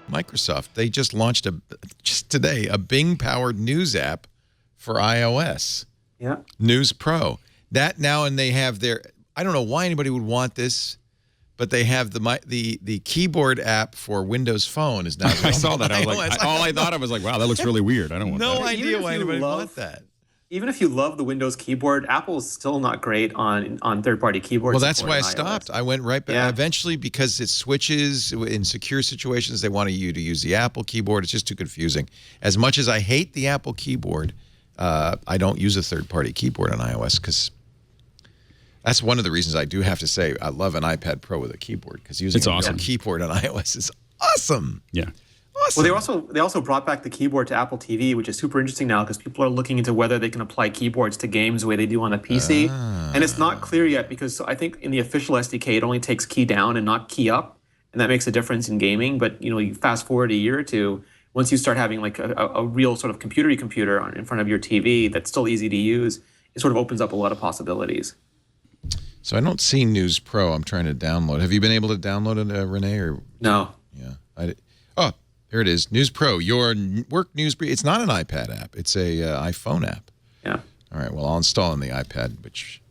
Microsoft. They just launched just today a Bing-powered news app for iOS. Yeah. News Pro. That now, and they have their. I don't know why anybody would want this, but they have the keyboard app for Windows Phone is now. I saw that. I was like, all I thought I was like, wow, that looks really weird. I don't want that. No idea why anybody would want that. Even if you love the Windows keyboard, Apple's still not great on third-party keyboards. Well, that's why I stopped. I went right back. Yeah. Eventually, because it switches in secure situations, they want you to use the Apple keyboard. It's just too confusing. As much as I hate the Apple keyboard, I don't use a third-party keyboard on iOS because that's one of the reasons I do have to say I love an iPad Pro with a keyboard because using a real keyboard on iOS is awesome. Yeah. Awesome. Well, they also brought back the keyboard to Apple TV, which is super interesting now because people are looking into whether they can apply keyboards to games the way they do on a PC. And it's not clear yet because I think in the official SDK, it only takes key down and not key up. And that makes a difference in gaming. But, you fast forward a year or two, once you start having like a real sort of computer in front of your TV that's still easy to use, it sort of opens up a lot of possibilities. So I don't see News Pro. I'm trying to download. Have you been able to download it, Renee? Or No. Yeah. Oh, here it is. News Pro, your work news brief. It's not an iPad app. It's a iPhone app. Yeah. All right. Well, I'll install on the iPad, which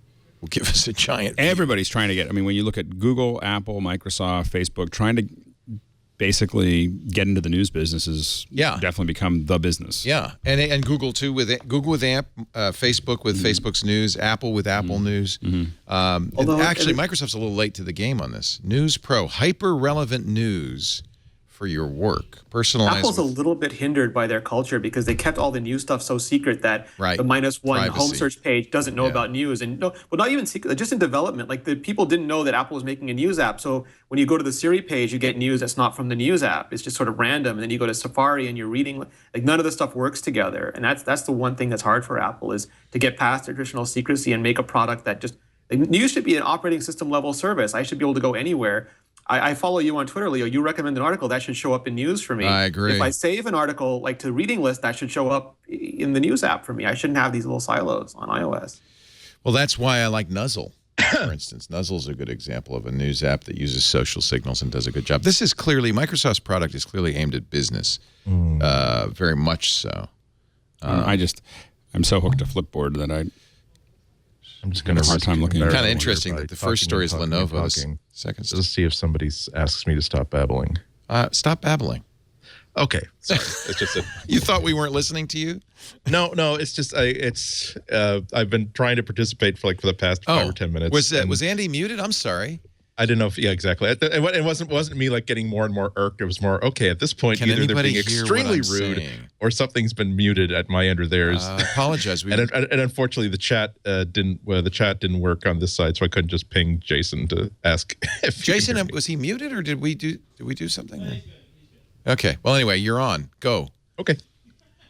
will give us a giant. Everybody's trying to get. I mean, when you look at Google, Apple, Microsoft, Facebook, trying to basically get into the news business is definitely become the business. Yeah, and Google too with AMP, Facebook with Facebook's news, Apple with Apple News. Actually, Microsoft's a little late to the game on this. News Pro, hyper relevant news for your work, personalized. Apple's a little bit hindered by their culture because they kept all the news stuff so secret that the -1 home search page doesn't know about news. And not even secret, just in development. Like the people didn't know that Apple was making a news app. So when you go to the Siri page, you get news that's not from the news app. It's just sort of random. And then you go to Safari and you're reading. Like none of this stuff works together. And that's the one thing that's hard for Apple is to get past traditional secrecy and make a product that just news should be an operating system level service. I should be able to go anywhere. I follow you on Twitter, Leo. You recommend an article, that should show up in news for me. I agree. If I save an article like to reading list, that should show up in the news app for me. I shouldn't have these little silos on iOS. Well, that's why I like Nuzzle, for instance. Nuzzle's a good example of a news app that uses social signals and does a good job. This is clearly, Microsoft's product is clearly aimed at business, very much so. I'm so hooked to Flipboard that I'm just going to hard time looking. Kind of interesting that the first story is Lenovo. Second, let's see if somebody asks me to stop babbling. Stop babbling. Okay, sorry. It's just you thought we weren't listening to you? No. It's just I've been trying to participate for the past 5 or 10 minutes. Was Andy muted? I'm sorry. I didn't know if exactly. It wasn't me getting more and more irked. It was more at this point either they're being extremely rude or something's been muted at my end or theirs. I apologize. and unfortunately the chat didn't work on this side, so I couldn't just ping Jason to ask if Jason was he muted or did we do something? Okay. Well, anyway, you're on. Go. Okay.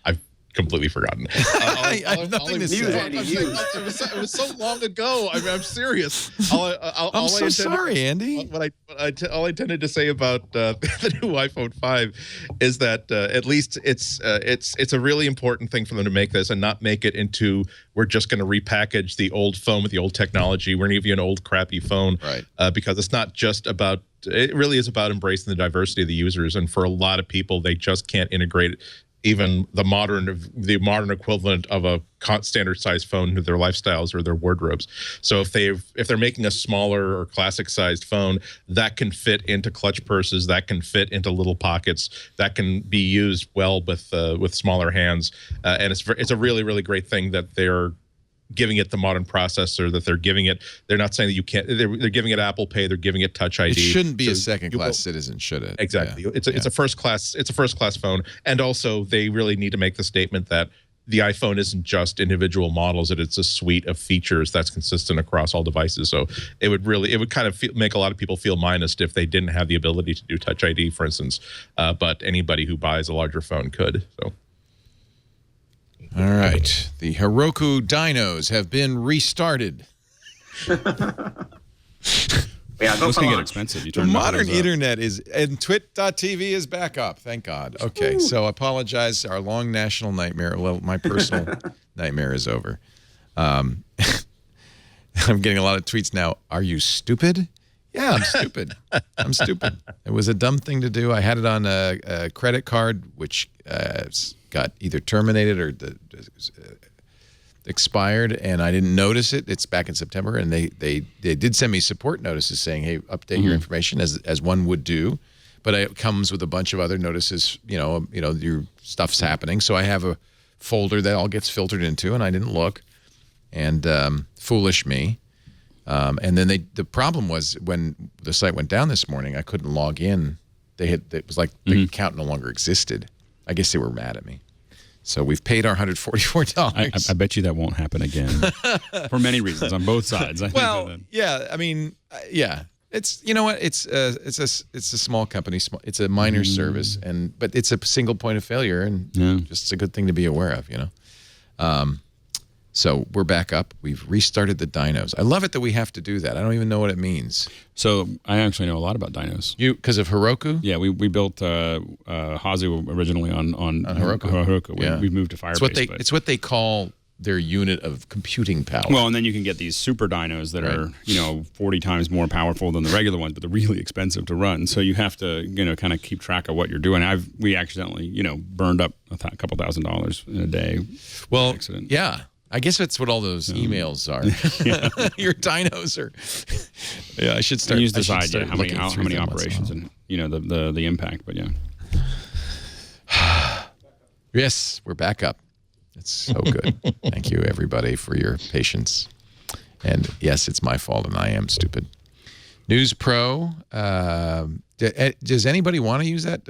I've completely forgotten. I have nothing to say. It was so long ago. I'm serious. I'm so sorry, Andy. All I intended to say about the new iPhone 5 is that at least it's a really important thing for them to make this and not make it into we're just going to repackage the old phone with the old technology. We're going to give you an old crappy phone, right? Because it's not just about. It really is about embracing the diversity of the users, and for a lot of people, they just can't integrate even the modern equivalent of a standard size phone to their lifestyles or their wardrobes. So if they're making a smaller or classic sized phone that can fit into clutch purses, that can fit into little pockets, that can be used well with smaller hands, and it's a really, really great thing that they're giving it the modern processor, that they're not saying that you can't, they're giving it Apple Pay, they're giving it Touch ID. It shouldn't be a second-class citizen, should it? Exactly. Yeah. It's a first-class phone, and also they really need to make the statement that the iPhone isn't just individual models, that it's a suite of features that's consistent across all devices. So it would kind of make a lot of people feel minused if they didn't have the ability to do Touch ID, for instance, but anybody who buys a larger phone could. So. All right. The Heroku dynos have been restarted. Yeah, those can get expensive. The modern internet and TWiT.tv is back up. Thank God. Okay, Ooh. So apologize. Our long national nightmare, well, my personal nightmare is over. I'm getting a lot of tweets now. Are you stupid? Yeah, I'm stupid. I'm stupid. It was a dumb thing to do. I had it on a credit card, which got either terminated or expired, and I didn't notice it. It's back in September, and they did send me support notices saying, "Hey, update your information," as one would do. But it comes with a bunch of other notices. Your stuff's happening. So I have a folder that all gets filtered into, and I didn't look. And foolish me. And then the problem was when the site went down this morning, I couldn't log in. It was like the account no longer existed. I guess they were mad at me. So we've paid our $144. I bet you that won't happen again for many reasons on both sides. Yeah. I mean, yeah. It's it's a small company. It's a minor service, but it's a single point of failure, and just a good thing to be aware of. So we're back up. We've restarted the dynos. I love it that we have to do that. I don't even know what it means. So I actually know a lot about dynos. Because of Heroku? Yeah, we built Hazu originally on Heroku. We moved to Firebase. It's what they call their unit of computing power. Well, and then you can get these super dynos that are 40 times more powerful than the regular ones, but they're really expensive to run. So you have to kind of keep track of what you're doing. We accidentally burned up a couple $1,000s in a day. Well, accident. Yeah. I guess that's what all those emails are. Your dynos are. Yeah, I should start. You decide how many operations and the impact. But yeah. Yes, we're back up. It's so good. Thank you, everybody, for your patience. And yes, it's my fault, and I am stupid. News Pro. Does anybody want to use that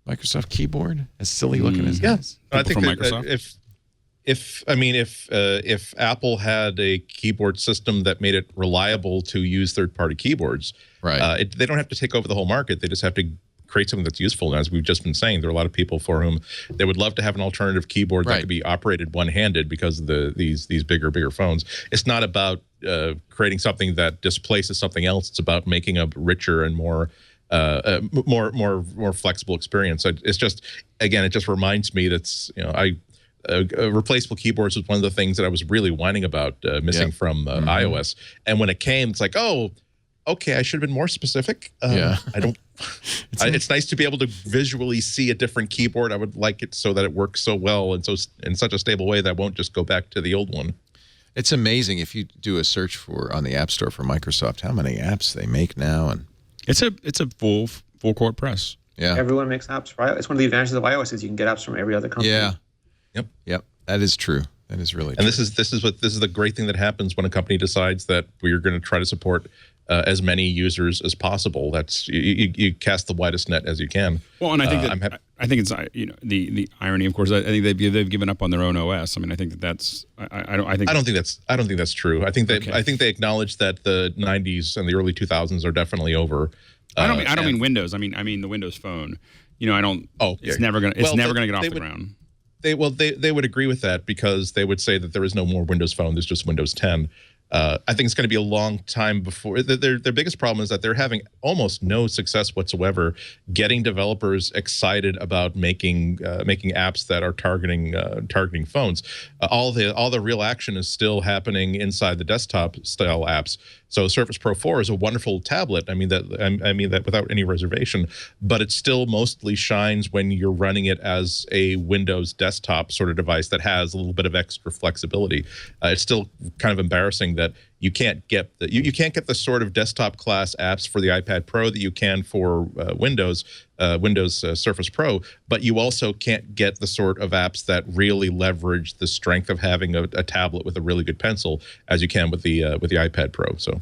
Microsoft keyboard? As silly looking as it is? I think that if Apple had a keyboard system that made it reliable to use third-party keyboards, right? They don't have to take over the whole market. They just have to create something that's useful. And as we've just been saying, there are a lot of people for whom they would love to have an alternative keyboard that could be operated one-handed because of these bigger phones. It's not about creating something that displaces something else. It's about making a richer and more flexible experience. It's just, again, it just reminds me that's replaceable keyboards was one of the things that I was really whining about missing from iOS. And when it came, it's like, oh, okay, I should have been more specific. I don't. It's nice to be able to visually see a different keyboard. I would like it so that it works so well and so in such a stable way that I won't just go back to the old one. It's amazing if you do a search on the App Store for Microsoft, how many apps they make now, and it's a full court press. Yeah, everyone makes apps, right? It's one of the advantages of iOS is you can get apps from every other company. Yeah. Yep. That is true. That is really true. And this is the great thing that happens when a company decides that we're going to try to support as many users as possible. That's you cast the widest net as you can. Well, and I think I think it's the irony, of course. I think they've given up on their own OS. I mean, I think that's I don't think that's true. I think they acknowledge that the 90s and the early 2000s are definitely over. I don't mean Windows. I mean the Windows Phone. I don't. Oh, it's never gonna get off the ground. They would agree with that because they would say that there is no more Windows Phone. There's just Windows 10. I think it's going to be a long time before their biggest problem is that they're having almost no success whatsoever getting developers excited about making apps that are targeting phones. All the real action is still happening inside the desktop style apps. So Surface Pro 4 is a wonderful tablet. I mean that without any reservation, but it still mostly shines when you're running it as a Windows desktop sort of device that has a little bit of extra flexibility. It's still kind of embarrassing that you can't get the sort of desktop class apps for the iPad Pro that you can for Windows Surface Pro, but you also can't get the sort of apps that really leverage the strength of having a tablet with a really good pencil as you can with the iPad Pro. So